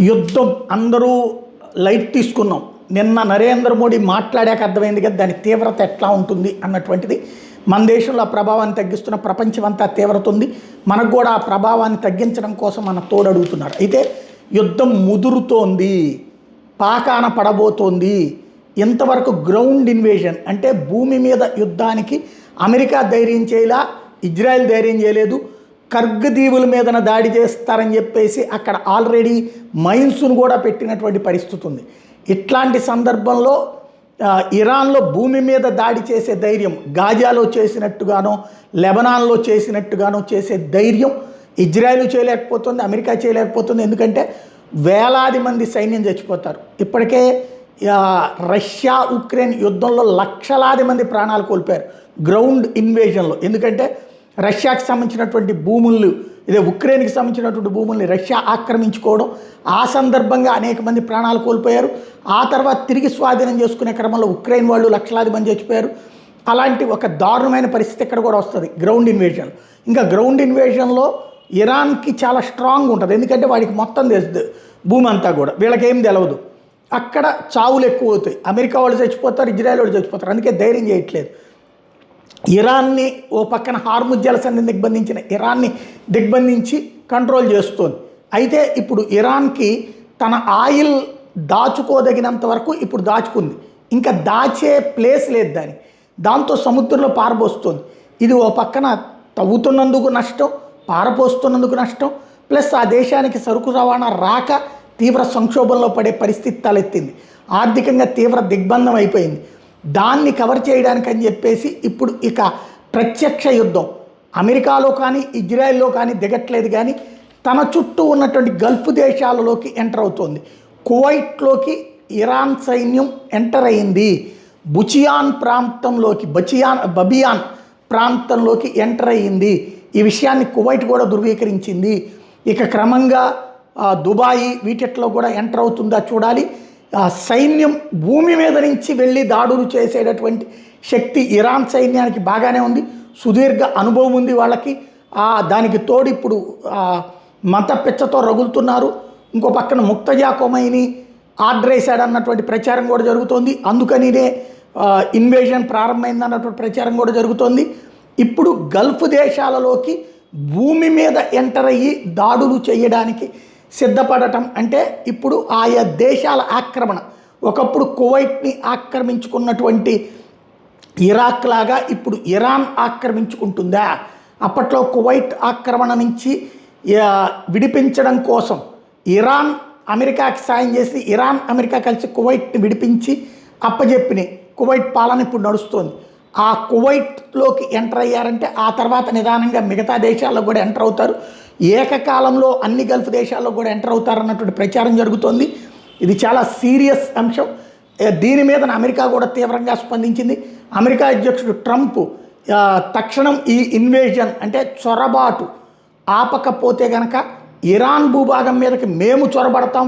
యుద్ధం అందరూ లైట్ తీసుకున్నాం. నిన్న నరేంద్ర మోడీ మాట్లాడాక అర్థమైంది కదా దాని తీవ్రత ఎట్లా ఉంటుంది అన్నటువంటిది. మన దేశంలో ఆ ప్రభావాన్ని తగ్గిస్తున్న ప్రపంచం అంతా తీవ్రత ఉంది. మనకు కూడా ఆ ప్రభావాన్ని తగ్గించడం కోసం మన తోడడుగుతున్నారు. అయితే యుద్ధం ముదురుతోంది, పాకాన పడబోతోంది. ఇంతవరకు గ్రౌండ్ ఇన్వేజన్ అంటే భూమి మీద యుద్ధానికి అమెరికా ధైర్యం చేయలా, ఇజ్రాయెల్ ధైర్యం చేయలేదు. కర్గ్ దీవుల మీదన దాడి చేస్తారని చెప్పేసి అక్కడ ఆల్రెడీ మైన్స్ను కూడా పెట్టినటువంటి పరిస్థితి ఉంది. ఇట్లాంటి సందర్భంలో ఇరాన్లో భూమి మీద దాడి చేసే ధైర్యం గాజాలో చేసినట్టుగానో లెబనాన్లో చేసినట్టుగానో చేసే ధైర్యం ఇజ్రాయెల్ చేయలేకపోతుంది, అమెరికా చేయలేకపోతుంది. ఎందుకంటే వేలాది మంది సైన్యం చచ్చిపోతారు. ఇప్పటికే రష్యా ఉక్రెయిన్ యుద్ధంలో లక్షలాది మంది ప్రాణాలు కోల్పోయారు గ్రౌండ్ ఇన్వేజన్లో. ఎందుకంటే రష్యాకి సంబంధించినటువంటి భూములు, ఇదే ఉక్రెయిన్కి సంబంధించినటువంటి భూముల్ని రష్యా ఆక్రమించుకోవడం, ఆ సందర్భంగా అనేక మంది ప్రాణాలు కోల్పోయారు. ఆ తర్వాత తిరిగి స్వాధీనం చేసుకునే క్రమంలో ఉక్రెయిన్ వాళ్ళు లక్షలాది మంది చచ్చిపోయారు. అలాంటి ఒక దారుణమైన పరిస్థితి ఇక్కడ కూడా వస్తుంది గ్రౌండ్ ఇన్వేజన్. ఇంకా గ్రౌండ్ ఇన్వేజన్లో ఇరాన్కి చాలా స్ట్రాంగ్ ఉంటుంది. ఎందుకంటే వాడికి మొత్తం తెలుస్తుంది భూమి అంతా కూడా, వీళ్ళకేం తెలవదు. అక్కడ చావులు ఎక్కువ అవుతాయి. అమెరికా వాళ్ళు చచ్చిపోతారు, ఇజ్రాయెల్ వాళ్ళు చచ్చిపోతారు. అందుకే ధైర్యం చేయట్లేదు. ఇరాన్ని ఓ పక్కన హార్ముజ్ జలసంధిని దిగ్బంధించిన ఇరాన్ని దిగ్బంధించి కంట్రోల్ చేస్తోంది. అయితే ఇప్పుడు ఇరాన్కి తన ఆయిల్ దాచుకోదగినంత వరకు ఇప్పుడు దాచుకుంది. ఇంకా దాచే ప్లేస్ లేదు దానికి. దాంతో సముద్రంలో పారబోస్తుంది. ఇది ఓ పక్కన తవ్వుతున్నందుకు నష్టం, పారపోస్తున్నందుకు నష్టం, ప్లస్ ఆ దేశానికి సరుకు రవాణా రాక తీవ్ర సంక్షోభంలో పడే పరిస్థితి తలెత్తింది. ఆర్థికంగా తీవ్ర దిగ్బంధం అయిపోయింది. దాన్ని కవర్ చేయడానికి అని చెప్పేసి ఇప్పుడు ఇక ప్రత్యక్ష యుద్ధం అమెరికాలో కానీ ఇజ్రాయెల్లో కానీ దిగట్లేదు, కానీ తన చుట్టూ ఉన్నటువంటి గల్ఫ్ దేశాలలోకి ఎంటర్ అవుతోంది. కువైట్లోకి ఇరాన్ సైన్యం ఎంటర్ అయింది. బుచియాన్ ప్రాంతంలోకి బబియాన్ ప్రాంతంలోకి ఎంటర్ అయ్యింది. ఈ విషయాన్ని కువైట్ కూడా ధృవీకరించింది. ఇక క్రమంగా దుబాయ్ వీటిట్లో కూడా ఎంటర్ అవుతుందా చూడాలి. సైన్యం భూమి మీద నుంచి వెళ్ళి దాడులు చేసేటటువంటి శక్తి ఇరాన్ సైన్యానికి బాగానే ఉంది. సుదీర్ఘ అనుభవం ఉంది వాళ్ళకి. దానికి తోడు ఇప్పుడు మత పిచ్చతో రగులుతున్నారు. ఇంకో పక్కన ముక్తజా కొమైని ఆర్డర్ వేశాడన్నటువంటి ప్రచారం కూడా జరుగుతోంది. అందుకనినే ఇన్వేజన్ ప్రారంభమైందన్నటువంటి ప్రచారం కూడా జరుగుతోంది. ఇప్పుడు గల్ఫ్ దేశాలలోకి భూమి మీద ఎంటర్ అయ్యి దాడులు చేయడానికి సిద్ధపడటం అంటే ఇప్పుడు ఆయా దేశాల ఆక్రమణ. ఒకప్పుడు కువైట్ని ఆక్రమించుకున్నటువంటి ఇరాక్ లాగా ఇప్పుడు ఇరాన్ ఆక్రమించుకుంటుందా? అప్పట్లో కువైట్ ఆక్రమణ నుంచి విడిపించడం కోసం ఇరాన్ అమెరికాకి సాయం చేసి ఇరాన్ అమెరికా కలిసి కువైట్ని విడిపించి అప్పజెప్పినాయి. కువైట్ పాలన ఇప్పుడు నడుస్తోంది. ఆ కువైట్లోకి ఎంటర్ అయ్యారంటే ఆ తర్వాత నిదానంగా మిగతా దేశాల్లో కూడా ఎంటర్ అవుతారు. ఏకకాలంలో అన్ని గల్ఫ్ దేశాల్లో కూడా ఎంటర్ అవుతారన్నటువంటి ప్రచారం జరుగుతోంది. ఇది చాలా సీరియస్ అంశం. దీని మీద అమెరికా కూడా తీవ్రంగా స్పందించింది. అమెరికా అధ్యక్షుడు ట్రంప్ తక్షణం ఈ ఇన్వేజన్ అంటే చొరబాటు ఆపకపోతే కనుక ఇరాన్ భూభాగం మీదకి మేము చొరబడతాం,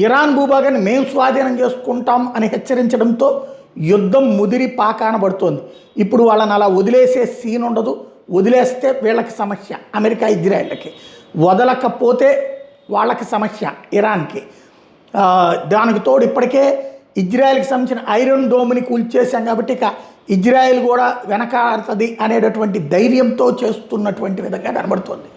ఇరాన్ భూభాగాన్ని మేము స్వాధీనం చేసుకుంటాం అని హెచ్చరించడంతో యుద్ధం ముదిరి పాకాన పడుతోంది. ఇప్పుడు వాళ్ళని అలా వదిలేసే సీన్ ఉండదు. వదిలేస్తే వీళ్ళకి సమస్య, అమెరికా ఇజ్రాయెల్కి. వదలకపోతే వాళ్ళకి సమస్య ఇరాన్కి. దానికి తోడు ఇప్పటికే ఇజ్రాయెల్కి సంబంధించిన ఐరన్ డోమ్ని కూల్చేశాం కాబట్టి ఇక ఇజ్రాయెల్ కూడా వెనకాడుతుంది అనేటటువంటి ధైర్యంతో చేస్తున్నటువంటి విధంగా కనబడుతోంది.